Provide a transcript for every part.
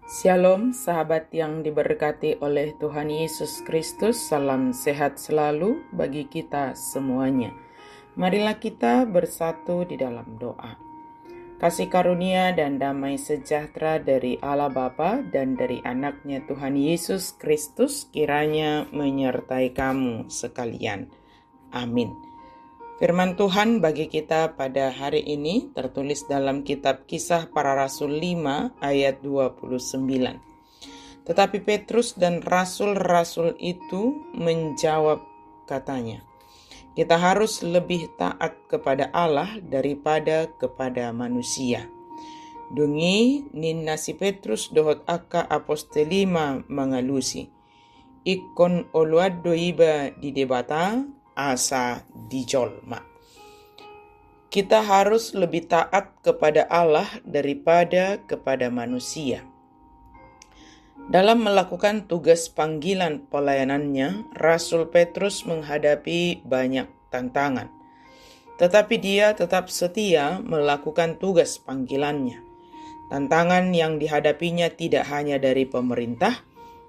Shalom sahabat yang diberkati oleh Tuhan Yesus Kristus, salam sehat selalu bagi kita semuanya. Marilah kita bersatu di dalam doa. Kasih karunia dan damai sejahtera dari Allah Bapa dan dari anaknya Tuhan Yesus Kristus kiranya menyertai kamu sekalian. Amin. Firman Tuhan bagi kita pada hari ini tertulis dalam kitab Kisah Para Rasul 5 ayat 29. Tetapi Petrus dan rasul-rasul itu menjawab katanya, kita harus lebih taat kepada Allah daripada kepada manusia. Dungi ninna si Petrus dohot aka apostelima mengalusi. Ikon oluad doiba di debata asa dijolma. Kita harus lebih taat kepada Allah daripada kepada manusia. Dalam melakukan tugas panggilan pelayanannya, Rasul Petrus menghadapi banyak tantangan. Tetapi dia tetap setia melakukan tugas panggilannya. Tantangan yang dihadapinya tidak hanya dari pemerintah,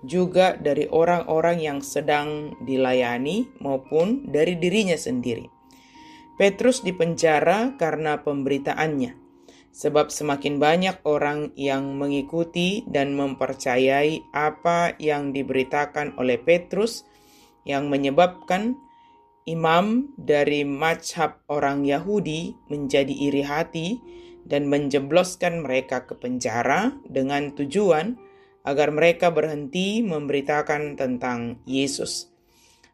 juga dari orang-orang yang sedang dilayani maupun dari dirinya sendiri. Petrus dipenjara karena pemberitaannya, sebab semakin banyak orang yang mengikuti dan mempercayai apa yang diberitakan oleh Petrus, yang menyebabkan imam dari mazhab orang Yahudi menjadi iri hati dan menjebloskan mereka ke penjara dengan tujuan agar mereka berhenti memberitakan tentang Yesus.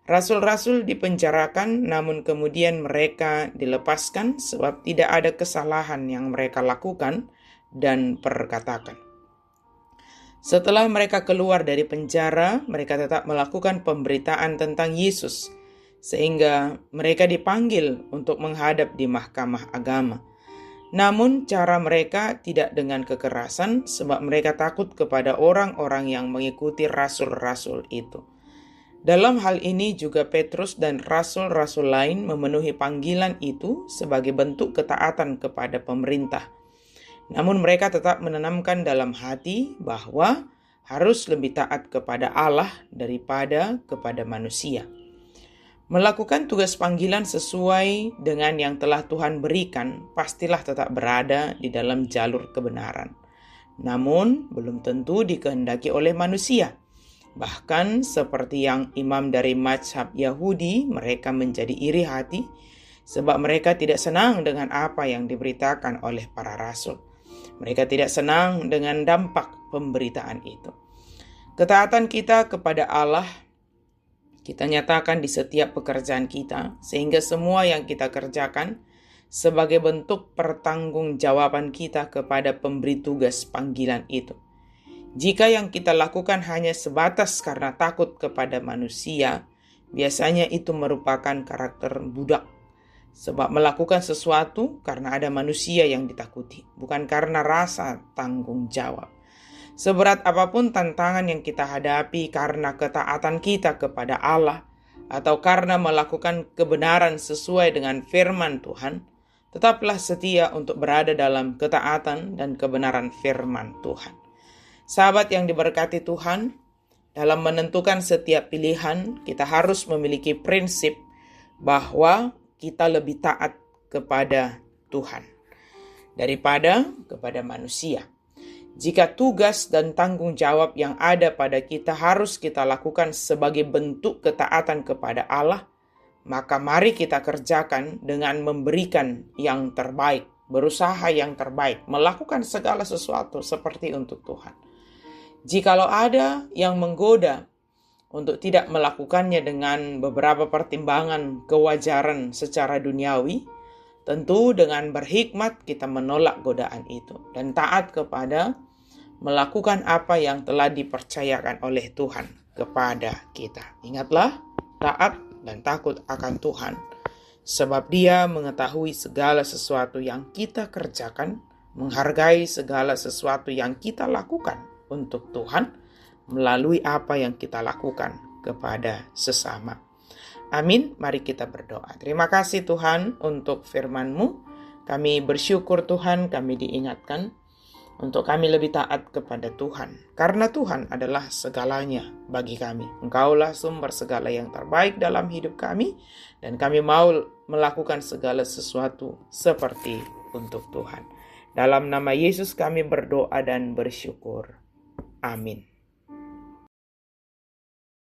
Rasul-rasul dipenjarakan, namun kemudian mereka dilepaskan sebab tidak ada kesalahan yang mereka lakukan dan perkatakan. Setelah mereka keluar dari penjara, mereka tetap melakukan pemberitaan tentang Yesus, sehingga mereka dipanggil untuk menghadap di mahkamah agama. Namun cara mereka tidak dengan kekerasan sebab mereka takut kepada orang-orang yang mengikuti rasul-rasul itu. Dalam hal ini juga Petrus dan rasul-rasul lain memenuhi panggilan itu sebagai bentuk ketaatan kepada pemerintah. Namun mereka tetap menanamkan dalam hati bahwa harus lebih taat kepada Allah daripada kepada manusia. Melakukan tugas panggilan sesuai dengan yang telah Tuhan berikan, pastilah tetap berada di dalam jalur kebenaran. Namun, belum tentu dikehendaki oleh manusia. Bahkan seperti yang imam dari mazhab Yahudi, mereka menjadi iri hati, sebab mereka tidak senang dengan apa yang diberitakan oleh para rasul. Mereka tidak senang dengan dampak pemberitaan itu. Ketaatan kita kepada Allah kita nyatakan di setiap pekerjaan kita, sehingga semua yang kita kerjakan sebagai bentuk pertanggungjawaban kita kepada pemberi tugas panggilan itu. Jika yang kita lakukan hanya sebatas karena takut kepada manusia, biasanya itu merupakan karakter budak. Sebab melakukan sesuatu karena ada manusia yang ditakuti, bukan karena rasa tanggung jawab. Seberat apapun tantangan yang kita hadapi karena ketaatan kita kepada Allah atau karena melakukan kebenaran sesuai dengan firman Tuhan, tetaplah setia untuk berada dalam ketaatan dan kebenaran firman Tuhan. Sahabat yang diberkati Tuhan, dalam menentukan setiap pilihan, kita harus memiliki prinsip bahwa kita lebih taat kepada Tuhan daripada kepada manusia. Jika tugas dan tanggung jawab yang ada pada kita harus kita lakukan sebagai bentuk ketaatan kepada Allah, maka mari kita kerjakan dengan memberikan yang terbaik, berusaha yang terbaik, melakukan segala sesuatu seperti untuk Tuhan. Jikalau ada yang menggoda untuk tidak melakukannya dengan beberapa pertimbangan kewajaran secara duniawi, tentu dengan berhikmat kita menolak godaan itu dan taat kepada melakukan apa yang telah dipercayakan oleh Tuhan kepada kita. Ingatlah, taat dan takut akan Tuhan, sebab Dia mengetahui segala sesuatu yang kita kerjakan, menghargai segala sesuatu yang kita lakukan untuk Tuhan, melalui apa yang kita lakukan kepada sesama. Amin, mari kita berdoa. Terima kasih Tuhan untuk firman-Mu. Kami bersyukur Tuhan kami diingatkan untuk kami lebih taat kepada Tuhan. Karena Tuhan adalah segalanya bagi kami. Engkaulah sumber segala yang terbaik dalam hidup kami, dan kami mau melakukan segala sesuatu seperti untuk Tuhan. Dalam nama Yesus kami berdoa dan bersyukur. Amin.